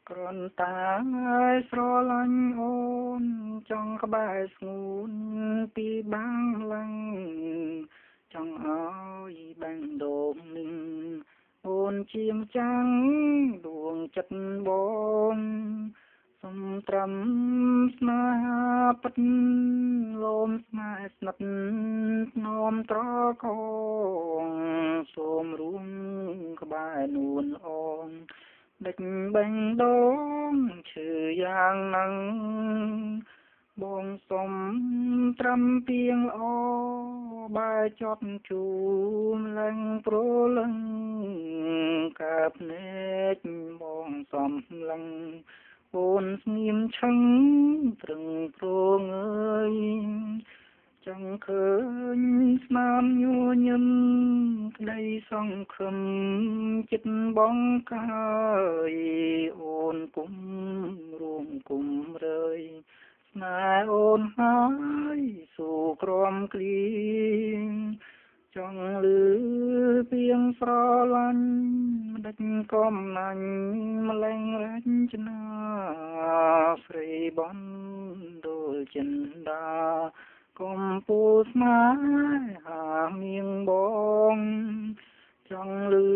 គ្រាន់តែស្រឡាញ់អូនចង់ក្បែរស្ងួនពីបាំងឡើងចង់ឲ្យបាំងដូងនឹងអូនជាងចាំងដួងចិត្តបងសុំត្រឹមស្នេហាពិតលោមស្នេហ៍ស្និទ្ធស្នំត្រកងសូមរួមក្បែរនួនអងដេចបេះដូងឈឺយ៉ាងណាំងបងសុំត្រឹមពីងល្អបែចត់ជួមឡើងប្រលឹងកាបភ្នែកបងសំឡឹងអូនស្ងៀមឈឹងត្រឹងព្រងអើយចង់ឃើញស្នាមញញឹមក្តីសង្ឃឹមចិត្តបងកាយអូនគុំរួមគុំរើយស្នេហ៍អូនហើយសូក្រំគ្លីចង់លឺពីងស្រឡាញ់ដេចកំណាញ់ម្លេងរចនាស្រីបនដូចចិនដាកំពូលស្នេហាមៀងបងចង់លឺ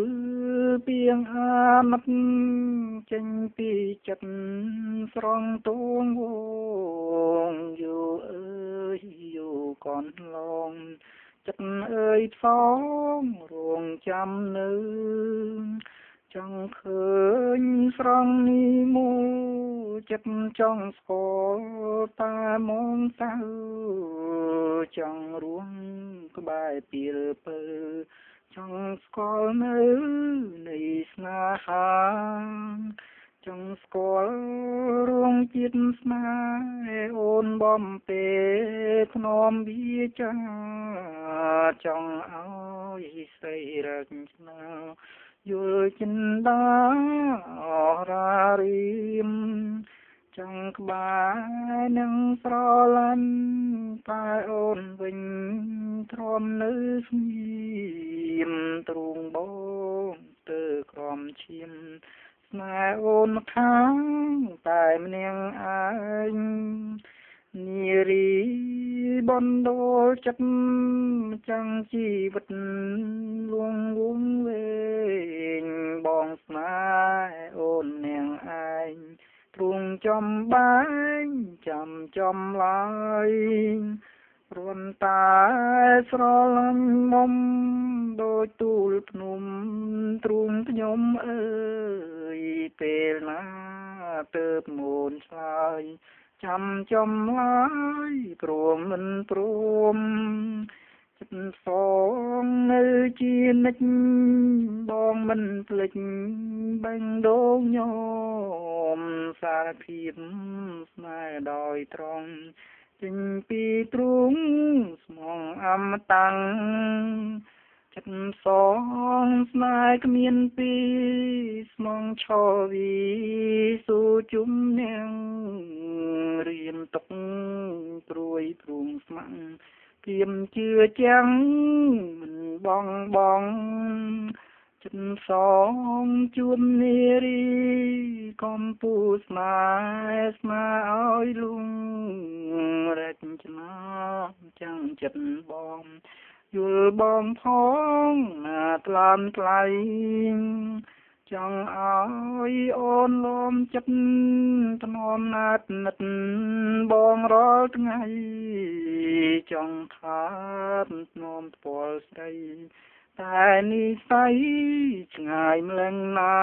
ពីងអាណិតចេញពីចិត្តស្រងទួងវងយូអើយយូកនឡងចិត្តអើយផ្សងរងចាំនៅចង់ឃើញស្រងនេះមួយចិត្តចង់ស្គាល់តាមងសៅចង់រួមក្បែរពីលពើចង់ស្គាល់នៅនៃស្នេហាចង់ស្គាល់រួមជាតិស្នេហ៍អូនបំពេធ្នមវាចាចង់ឲ្យស្រីរចនាយល់ចិនដាអរារីមចង់ក្បែរនឹងស្រឡាញ់តែអូនវិញទ្រាំនៅស្ងៀមទ្រូងបងទើក្រំឈាមស្នេហ៍អូនខាងតែម្នាក់ឯងនារីបនដូលចិត្តចាំងជីវិតលួងវងវែងបងស្នេហ៍អូននាងឯងទ្រូងចំបែងចាំចំឡើយរួនតែស្រឡាញ់មុំដូចទូលភ្នំទ្រូងខ្ញុំអើយពេលណាទើបមូនឆ្លើយចាំចំឡើយព្រមមិនព្រមចិត្តសងនៅជានិច្ចបងមិនភ្លេចបេះដូងញោមសារភាពស្នេហ៍ដោយត្រង់ចេញពីទ្រូងស្មងអមតាំងចិត្តសងស្នេហ៍គ្មានពីស្មងឈរវីស៊ូជុំនាងរៀមតុកព្រួយព្រួងស្មាំងគៀមជឿចាំងមិនបងចិត្តសងជួននារីកំពូស្នេហ៍ស្នេហ៍ឲ្យលួងរចនាចាំងចិត្តបងយល់បងផងណាថ្លើមថ្លៃចង់ឲ្យអូនលំចិត្តថ្នមណាត់និតបងរាល់ថ្ងៃចង់ខាតថ្នមថ្ពាល់ស្រីតែនិស្ស័យឆ្ងាយម្លឹងណា